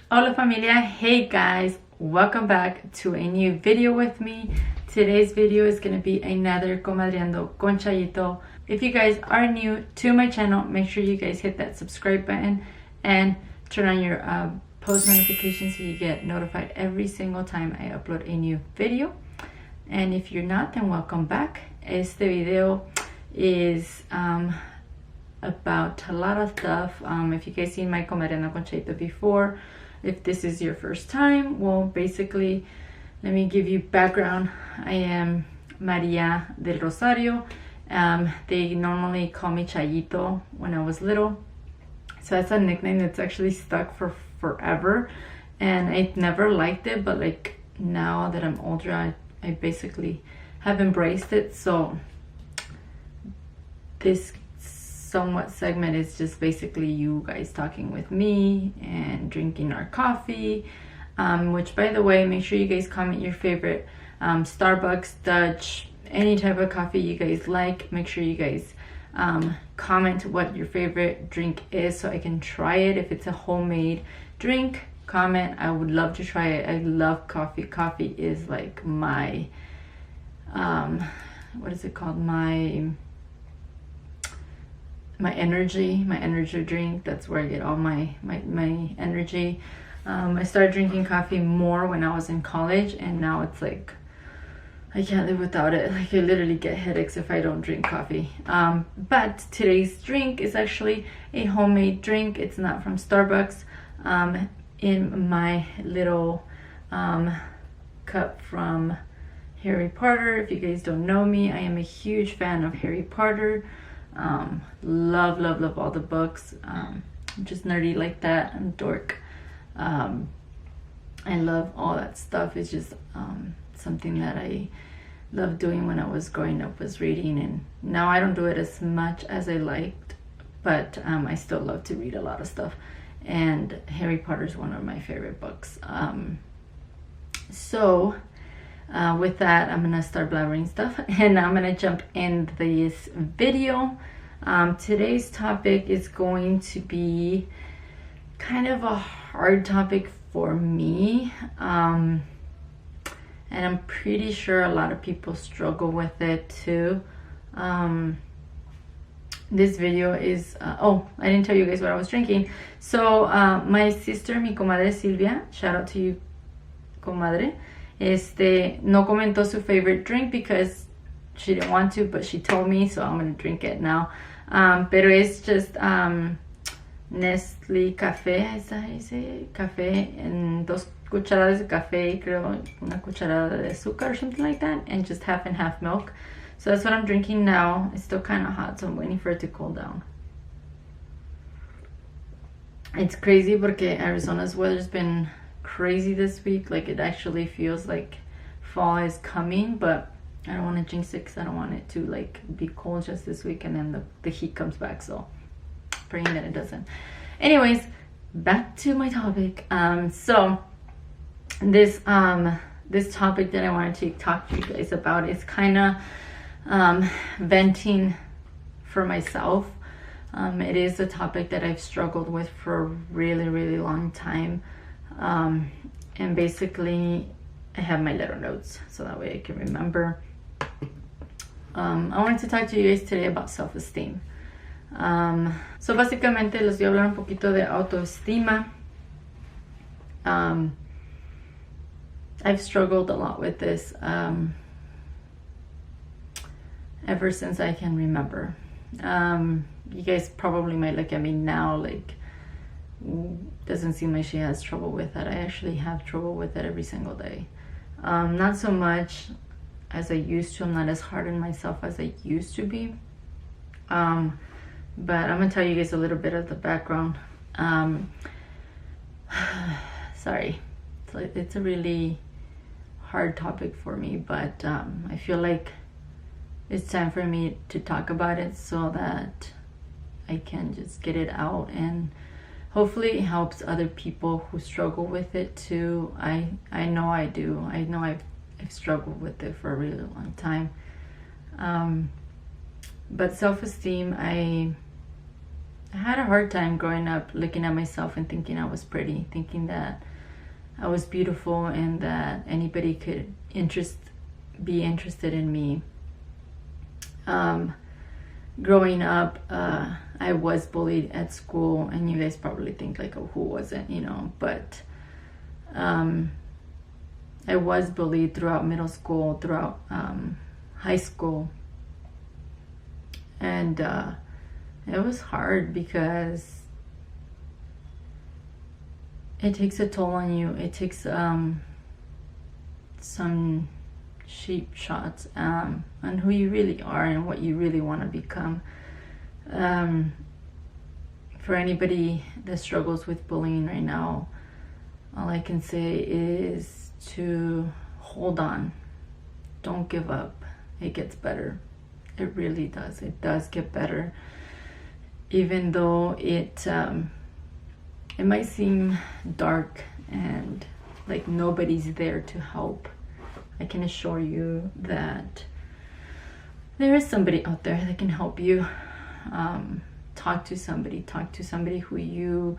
Hola familia, hey guys, welcome back to a new video with me. Today's video is going to be another comadriandoconchayito. If you guys are new to my channel, make sure you guys hit that subscribe button and turn on your post notifications so you get notified every single time I upload a new video. And if you're not, then welcome back. Este video is about a lot of stuff. If you guys seen my comadriandoconchayito before, if this is your first time, well, basically, let me give you background. I am Maria del Rosario. They normally call me Chayito when I was little. So that's a nickname that's actually stuck for forever. And I never liked it, but like now that I'm older, I basically have embraced it. So this somewhat segment is just basically you guys talking with me and drinking our coffee, which by the way, make sure you guys comment your favorite Starbucks, Dutch, any type of coffee you guys like. Make sure you guys comment what your favorite drink is so I can try it. If it's a homemade drink, comment. I would love to try it. I love coffee. Coffee is like my what is it called, my energy drink. That's where I get all my energy. I started drinking coffee more when I was in college, and now it's like I can't live without it. Like I literally get headaches if I don't drink coffee. But today's drink is actually a homemade drink. It's not from Starbucks. In my little cup from Harry Potter. If you guys don't know me, I am a huge fan of Harry Potter. Love all the books. I'm just nerdy like that. I'm dork. I love all that stuff. It's just something that I loved doing when I was growing up, was reading, and now I don't do it as much as I liked, but I still love to read a lot of stuff, and Harry Potter is one of my favorite books. So with that, I'm gonna start blabbering stuff and I'm gonna jump in this video. Today's topic is going to be kind of a hard topic for me, and I'm pretty sure a lot of people struggle with it too. This video is oh, I didn't tell you guys what I was drinking. So my sister, mi comadre Silvia, shout out to you, comadre, no comentó su favorite drink because she didn't want to, but she told me, so I'm gonna drink it now. Pero es just Nestlé café, ese café, en 2 cucharadas de café, creo una cucharada de azúcar or something like that, and just half and half milk. So that's what I'm drinking now. It's still kind of hot, so I'm waiting for it to cool down. It's crazy porque Arizona's weather's been crazy this week. Like it actually feels like fall is coming, but I don't want to jinx it because I don't want it to like be cold just this week and then the heat comes back. So praying that it doesn't. Anyways, back to my topic. So this topic that I wanted to talk to you guys about is kind of venting for myself. It is a topic that I've struggled with for a really long time. And basically I have my little notes so that way I can remember. I wanted to talk to you guys today about self-esteem. So básicamente les voy a hablar un poquito de autoestima. I've struggled a lot with this ever since I can remember. You guys probably might look at me now like, doesn't seem like she has trouble with it. I actually have trouble with it every single day. Not so much as I used to. I'm not as hard on myself as I used to be. But I'm gonna tell you guys a little bit of the background. Sorry, it's a really hard topic for me, but I feel like it's time for me to talk about it so that I can just get it out, and hopefully it helps other people who struggle with it too. I know I do. I know I've struggled with it for a really long time. But self-esteem, I had a hard time growing up looking at myself and thinking I was pretty, thinking that I was beautiful and that anybody could be interested in me. Growing up, I was bullied at school, and you guys probably think like, oh, who wasn't, you know, but I was bullied throughout middle school, throughout high school, and it was hard because it takes a toll on you. It takes some cheap shots on who you really are and what you really want to become. For anybody that struggles with bullying right now, all I can say is to hold on. Don't give up. It gets better. It really does. It does get better. Even though it might seem dark and like nobody's there to help, I can assure you that there is somebody out there that can help you. Talk to somebody who you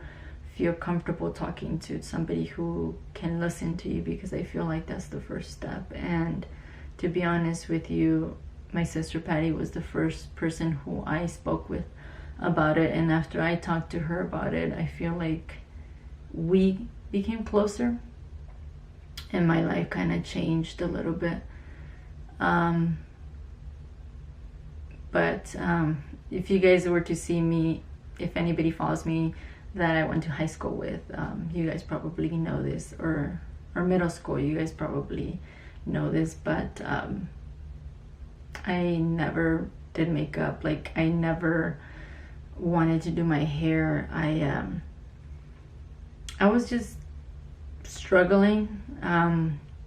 feel comfortable talking to, somebody who can listen to you, because I feel like that's the first step. And to be honest with you, my sister Patty was the first person who I spoke with about it, and after I talked to her about it, I feel like we became closer and my life kind of changed a little bit. But if you guys were to see me, if anybody follows me that I went to high school with, you guys probably know this, or middle school, you guys probably know this, but I never did makeup. Like, I never wanted to do my hair. I was just struggling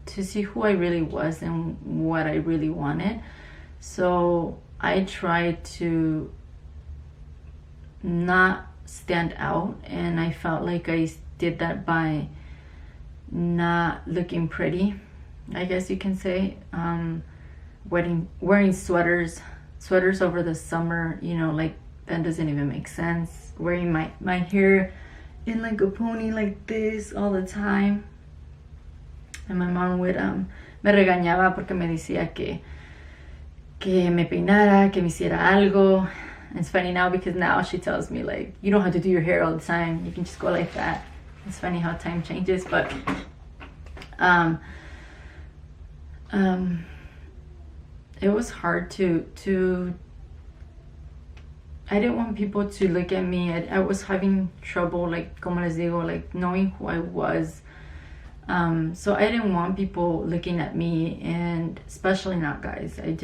to see who I really was and what I really wanted. So I tried to not stand out, and I felt like I did that by not looking pretty, I guess you can say. Wearing sweaters over the summer, you know, like, that doesn't even make sense. Wearing my hair in like a pony like this all the time. And my mom would me regañaba porque me decía que me peinara, que me hiciera algo. And it's funny now because now she tells me, like, you don't have to do your hair all the time. You can just go like that. It's funny how time changes, but it was hard to I didn't want people to look at me. I was having trouble, like, como les digo, like, knowing who I was. So I didn't want people looking at me, and especially not guys. I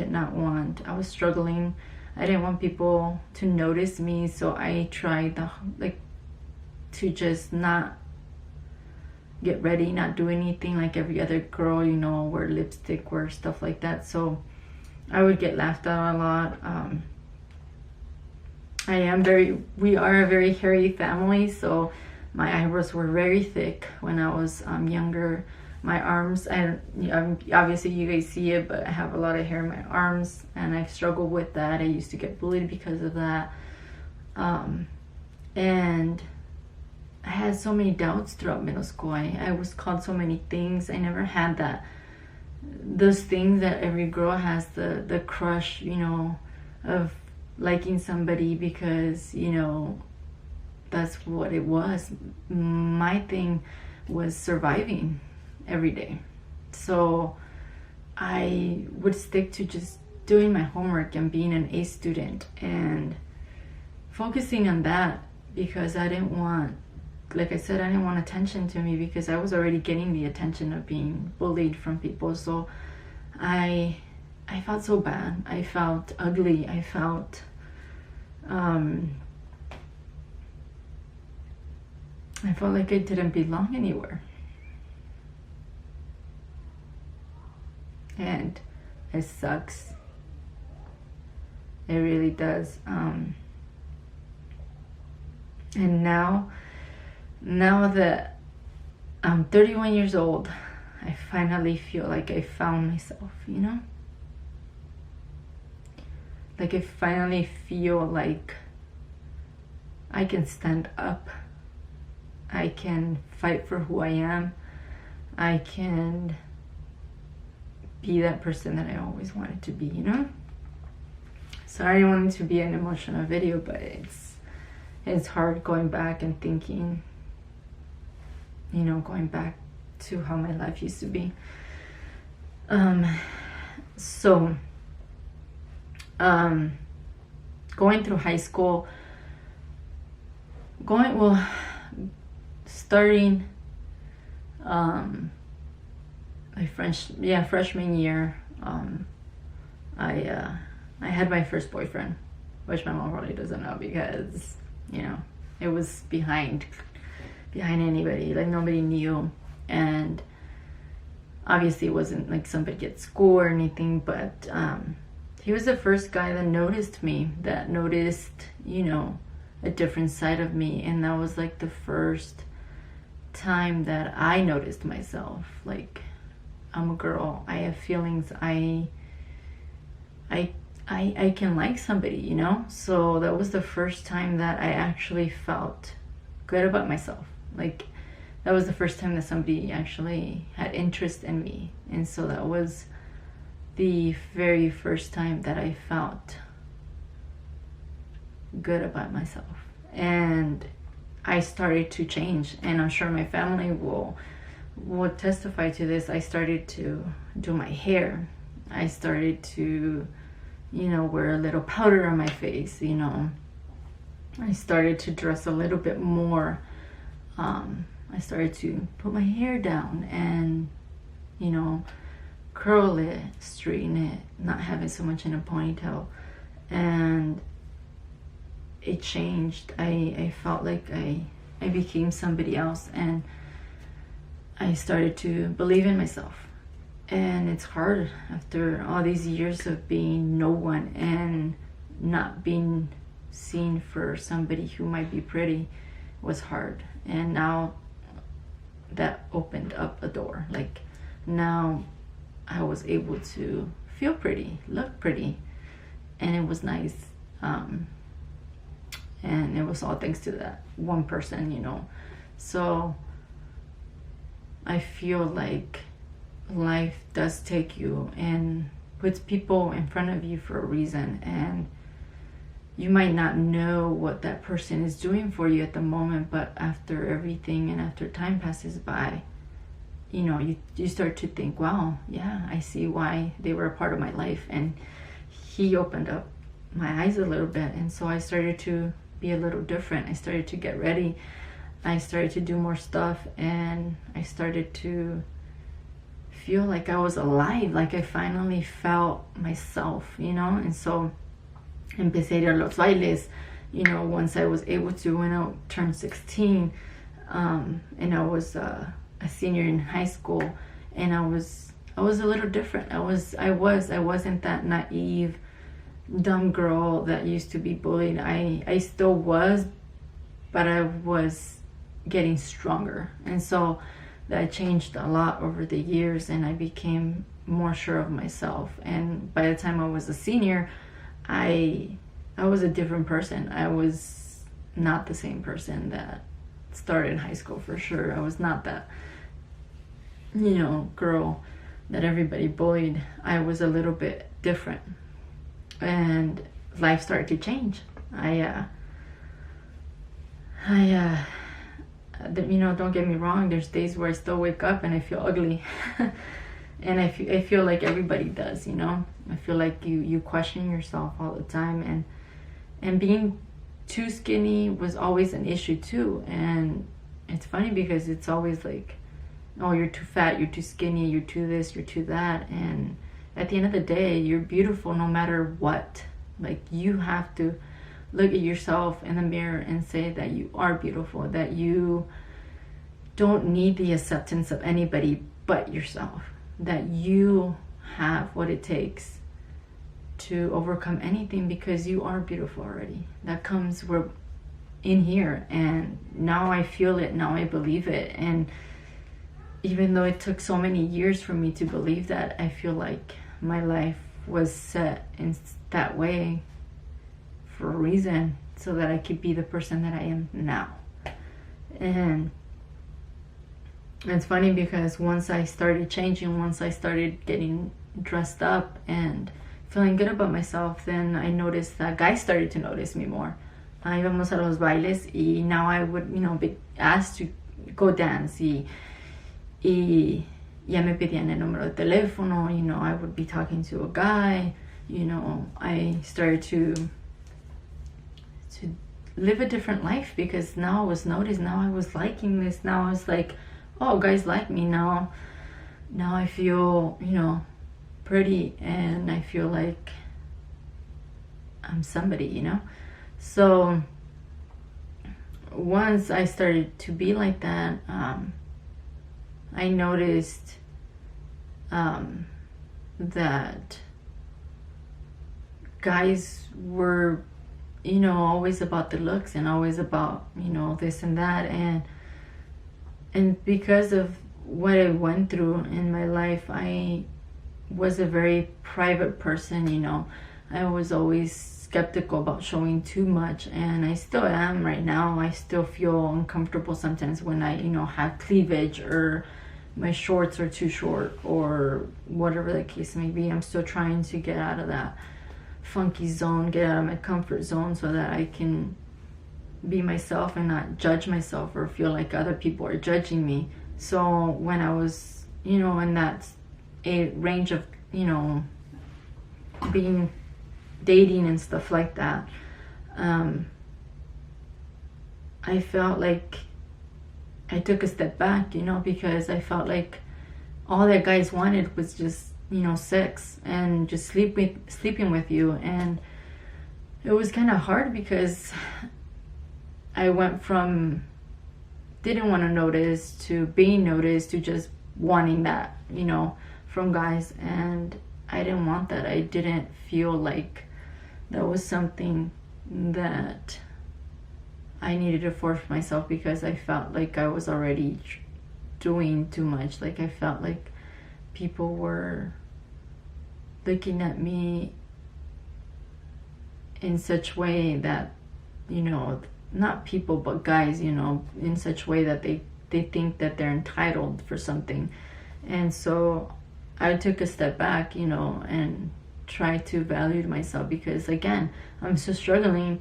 was struggling. I didn't want people to notice me, so I tried to just not get ready, not do anything like every other girl, you know, wear lipstick, wear stuff like that. So I would get laughed at a lot. We are a very hairy family, so my eyebrows were very thick when I was younger. My arms, obviously you guys see it, but I have a lot of hair in my arms, and I've struggled with that. I used to get bullied because of that. And I had so many doubts throughout middle school. I was called so many things. I never had those things that every girl has, the crush, you know, of liking somebody because, you know, that's what it was. My thing was surviving every day. So I would stick to just doing my homework and being an A student and focusing on that, because I didn't want, like I said, I didn't want attention to me, because I was already getting the attention of being bullied from people. So I felt so bad. I felt ugly. I felt like I didn't belong anywhere. And it sucks. It really does. And now that I'm 31 years old, I finally feel like I found myself, you know? Like, I finally feel like I can stand up. I can fight for who I am. I can be that person that I always wanted to be, you know? Sorry, I wanted to be an emotional video, but it's hard going back and thinking, you know, going back to how my life used to be. Going through high school, starting my freshman year, I had my first boyfriend, which my mom probably doesn't know because, you know, it was behind anybody, like nobody knew. And obviously it wasn't like somebody at school or anything, but he was the first guy that noticed me, that noticed, you know, a different side of me. And that was like the first time that I noticed myself. Like, I'm a girl, I have feelings, I can like somebody, you know? So that was the first time that I actually felt good about myself. Like, that was the first time that somebody actually had interest in me. And so that was the very first time that I felt good about myself. And I started to change, and I'm sure my family will testify to this. I started to do my hair. I started to, you know, wear a little powder on my face, you know. I started to dress a little bit more. I started to put my hair down and, you know, curl it, straighten it, not have it so much in a ponytail. And it changed. I felt like I became somebody else, and I started to believe in myself. And it's hard after all these years of being no one and not being seen for somebody who might be pretty. Was hard. And now that opened up a door. Like, now I was able to feel pretty, look pretty, and it was nice. And it was all thanks to that one person, you know. So I feel like life does take you and puts people in front of you for a reason, and you might not know what that person is doing for you at the moment, but after everything and after time passes by, you know, you start to think, wow, yeah, I see why they were a part of my life. And he opened up my eyes a little bit, and so I started to be a little different. I started to get ready. I started to do more stuff, and I started to feel like I was alive, like I finally felt myself, you know. And so empecé a ir a los bailes, you know, once I was able to, when I turned 16, and I was a senior in high school, and I was a little different. I wasn't that naive, dumb girl that used to be bullied. I still was, but I was getting stronger. And so that changed a lot over the years, and I became more sure of myself. And by the time I was a senior, I was a different person. I was not the same person that started in high school, for sure. I was not that, you know, girl that everybody bullied. I was a little bit different, and life started to change. You know, don't get me wrong, there's days where I still wake up and I feel ugly. And I feel like everybody does, you know. I feel like you question yourself all the time, and being too skinny was always an issue too. And it's funny because it's always like, oh, you're too fat, you're too skinny, you're too this, you're too that. And at the end of the day, you're beautiful no matter what. Like, you have to look at yourself in the mirror and say that you are beautiful, that you don't need the acceptance of anybody but yourself, that you have what it takes to overcome anything, because you are beautiful already. That comes in here, and now I feel it, now I believe it. And even though it took so many years for me to believe that, I feel like my life was set in that way for a reason. so that I could be the person that I am now. And it's funny because once I started changing, once I started getting dressed up and feeling good about myself, then I noticed that guys started to notice me more. Íbamos a los bailes y now I would, be asked to go dance y ya me pedían el número de teléfono, I would be talking to a guy, I started to live a different life because now I was noticed, now I was liking this, now I was like, oh, guys like me now I feel, pretty, and I feel like I'm somebody, So once I started to be like that, I noticed that guys were, always about the looks and always about, this and that, and because of what I went through in my life, I was a very private person, I was always skeptical about showing too much, and I still am right now. I still feel uncomfortable sometimes when I, have cleavage, or my shorts are too short, or whatever the case may be. I'm still trying to get out of that funky zone, get out of my comfort zone, so that I can be myself and not judge myself or feel like other people are judging me. So when I was, in that a range of, being dating and stuff like that, I felt like I took a step back, because I felt like all that guys wanted was just, sex and just sleeping with you. And it was kind of hard because I went from didn't want to notice to being noticed to just wanting that, from guys. And I didn't want that. I didn't feel like that was something that I needed to force myself, because I felt like I was already doing too much. Like I felt like people were looking at me in such way that, not people but guys, in such way that they think that they're entitled for something. And so I took a step back, and tried to value myself, because again, I'm still struggling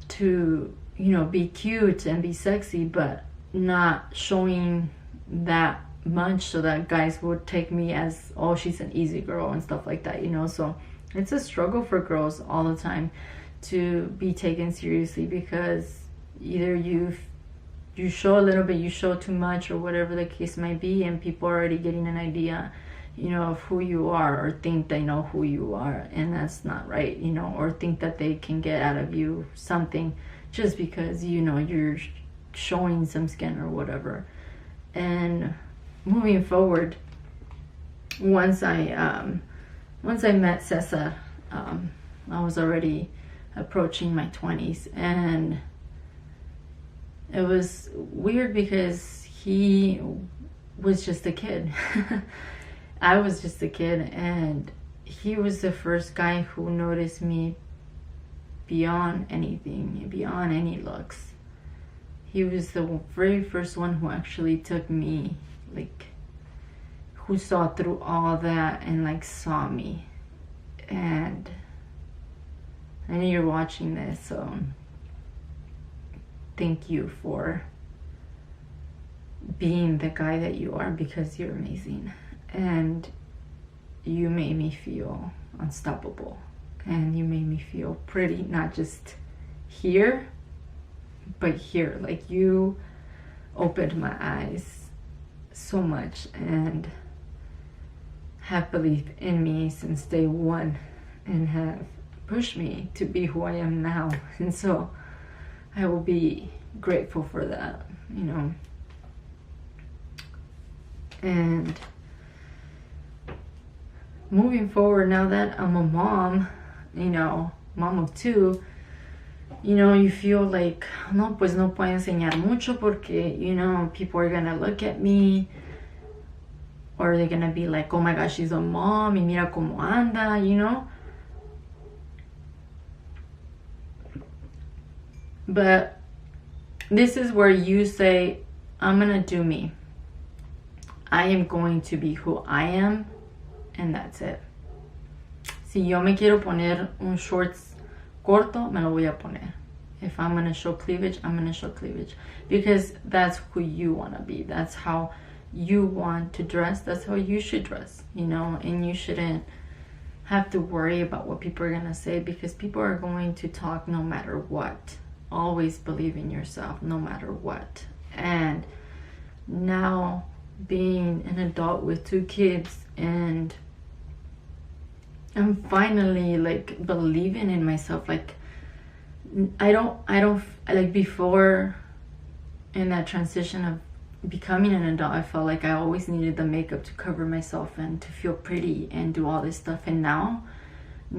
to, be cute and be sexy, but not showing that much so that guys would take me as, oh, she's an easy girl and stuff like that, So it's a struggle for girls all the time to be taken seriously, because either you show a little bit, you show too much, or whatever the case might be, and people are already getting an idea, of who you are, or think they know who you are, and that's not right, or think that they can get out of you something just because, you're showing some skin or whatever. And moving forward, once I met Cesar, I was already approaching my 20s, and it was weird because he was just a kid. I was just a kid, and he was the first guy who noticed me beyond anything, beyond any looks. He was the very first one who actually took me, who saw through all that and saw me. And I know you're watching this, so thank you for being the guy that you are, because you're amazing. And you made me feel unstoppable, and you made me feel pretty, not just here, but here. You opened my eyes so much and have believed in me since day one, and have pushed me to be who I am now. And so I will be grateful for that, And moving forward, now that I'm a mom, mom of two, you feel like, no, pues no puedo enseñar mucho porque, people are gonna look at me, or they're gonna be like, oh my gosh, she's a mom, y mira como anda, But this is where you say, I'm gonna do me. I am going to be who I am, and that's it. Si yo me quiero poner un shorts corto, me lo voy a poner. If I'm gonna show cleavage, I'm gonna show cleavage, because that's who you want to be. That's how you want to dress. That's how you should dress, you know. And you shouldn't have to worry about what people are gonna say, because people are going to talk no matter what. Always believe in yourself no matter what. And now, being an adult with 2 kids, and I'm finally like believing in myself. Like I don't like, before, in that transition of becoming an adult, I felt like I always needed the makeup to cover myself and to feel pretty and do all this stuff. And now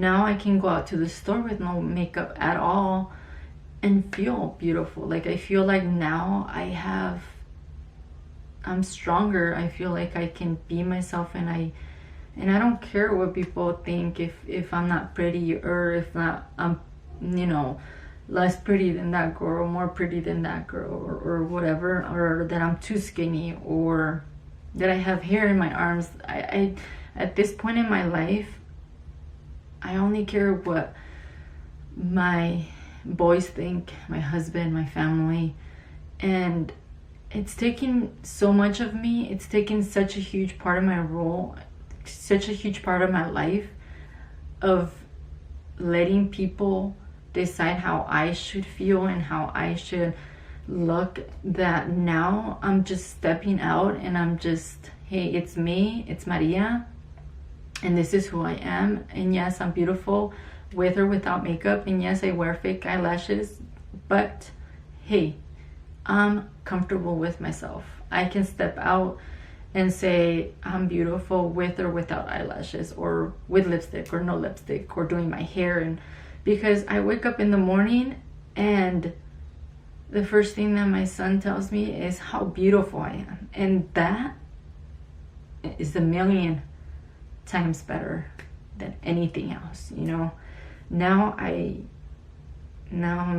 I can go out to the store with no makeup at all and feel beautiful. Like I feel like now I'm stronger. I feel like I can be myself, and I don't care what people think, if I'm not pretty, or if not I'm, you know, less pretty than that girl, or more pretty than that girl, or whatever, or that I'm too skinny, or that I have hair in my arms. I at this point in my life, I only care what my boys think, my husband, my family. And it's taken so much of me. It's taken such a huge part of my role, such a huge part of my life, of letting people decide how I should feel and how I should look, that now I'm just stepping out and I'm just, hey, it's me, it's Maria, and this is who I am. And yes, I'm beautiful with or without makeup, and yes, I wear fake eyelashes, but hey, I'm comfortable with myself. I can step out and say I'm beautiful with or without eyelashes, or with lipstick or no lipstick, or doing my hair. And because I wake up in the morning and the first thing that my son tells me is how beautiful I am, and that is a million times better than anything else, you know. Now I'm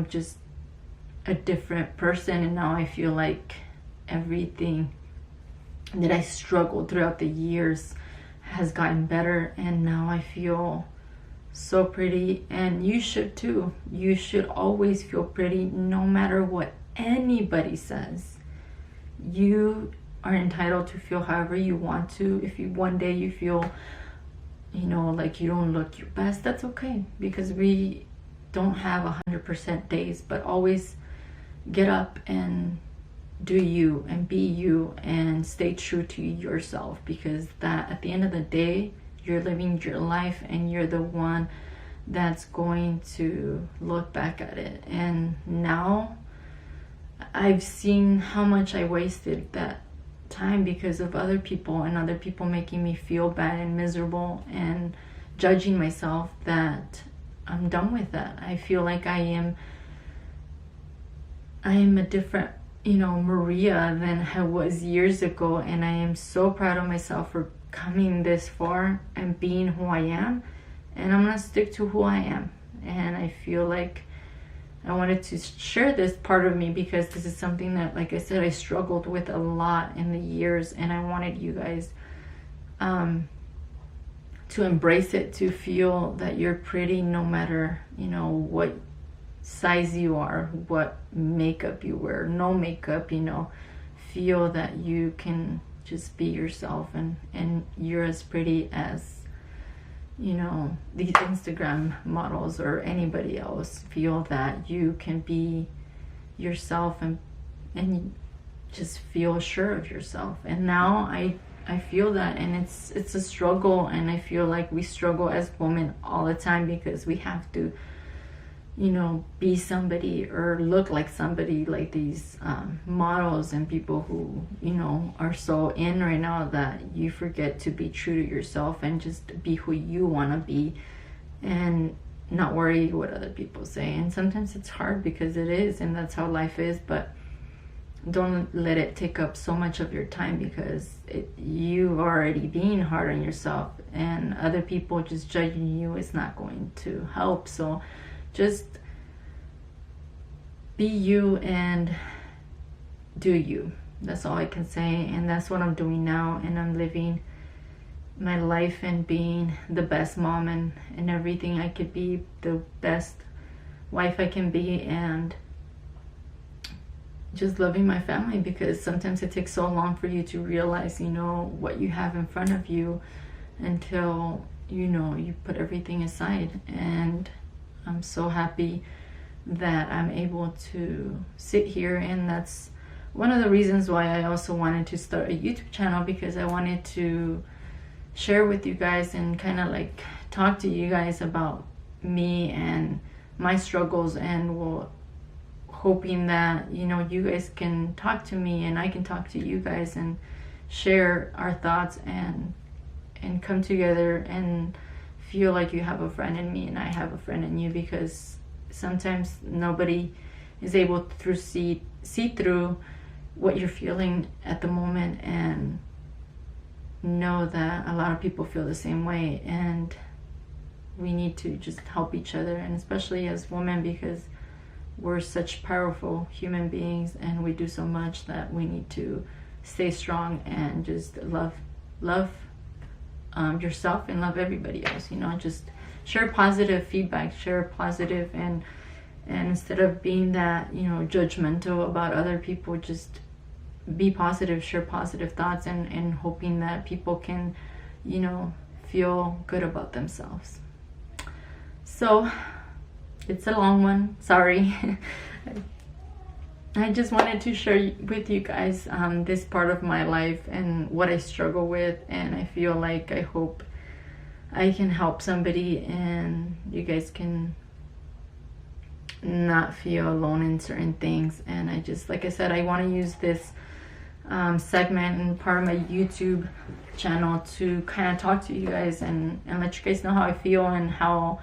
just a different person, and now I feel like everything that I struggled throughout the years has gotten better, and now I feel so pretty. And you should too. You should always feel pretty no matter what anybody says. You are entitled to feel however you want to. If you one day you feel, you know, like you don't look your best, that's okay, because we don't have 100% days. But always get up and do you, and be you, and stay true to yourself, because that, at the end of the day, you're living your life, and you're the one that's going to look back at it. And now I've seen how much I wasted that time because of other people, and other people making me feel bad and miserable and judging myself, that I'm done with that. I feel like I am a different, you know, Maria than I was years ago, and I am so proud of myself for coming this far and being who I am, and I'm gonna stick to who I am. And I feel like I wanted to share this part of me, because this is something that, like I said, I struggled with a lot in the years, and I wanted you guys to embrace it, to feel that you're pretty no matter, you know, what size you are, what makeup you wear, no makeup, you know. Feel that you can just be yourself, and you're as pretty as, you know, these Instagram models or anybody else. Feel that you can be yourself, and just feel sure of yourself. And now I feel that, and it's a struggle, and I feel like we struggle as women all the time, because we have to, you know, be somebody or look like somebody, like these models and people who, you know, are so in right now, that you forget to be true to yourself and just be who you want to be, and not worry what other people say. And sometimes it's hard, because it is, and that's how life is. But don't let it take up so much of your time, because you already being hard on yourself, and other people just judging you is not going to help. So just be you and do you. That's all I can say, and that's what I'm doing now. And I'm living my life and being the best mom and everything I could be, the best wife I can be, and just loving my family, because sometimes it takes so long for you to realize, you know, what you have in front of you until, you know, you put everything aside. And I'm so happy that I'm able to sit here, and that's one of the reasons why I also wanted to start a YouTube channel, because I wanted to share with you guys and kind of like talk to you guys about me and my struggles, and well, hoping that, you know, you guys can talk to me and I can talk to you guys and share our thoughts and come together and feel like you have a friend in me and I have a friend in you, because sometimes nobody is able to see through what you're feeling at the moment, and know that a lot of people feel the same way, and we need to just help each other, and especially as women, because we're such powerful human beings and we do so much that we need to stay strong and just love yourself and love everybody else, you know. Just share positive feedback, share positive, and instead of being that, you know, judgmental about other people, just be positive, share positive thoughts, and hoping that people can, you know, feel good about themselves. So it's a long one, sorry. I just wanted to share with you guys this part of my life and what I struggle with, and I feel like, I hope I can help somebody and you guys can not feel alone in certain things. And I just, like I said, I want to use this segment and part of my YouTube channel to kind of talk to you guys and let you guys know how I feel and how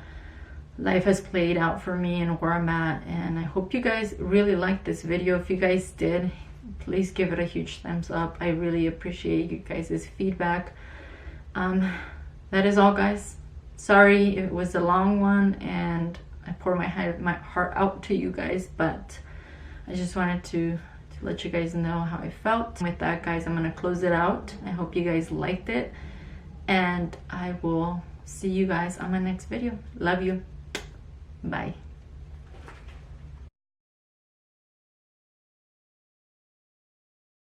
life has played out for me and where I'm at. And I hope you guys really liked this video. If you guys did, please give it a huge thumbs up. I really appreciate you guys' feedback. That is all, guys. Sorry it was a long one and I pour my heart out to you guys, but I just wanted to let you guys know how I felt. With that, guys, I'm gonna close it out. I hope you guys liked it, and I will see you guys on my next video. Love you. Bye.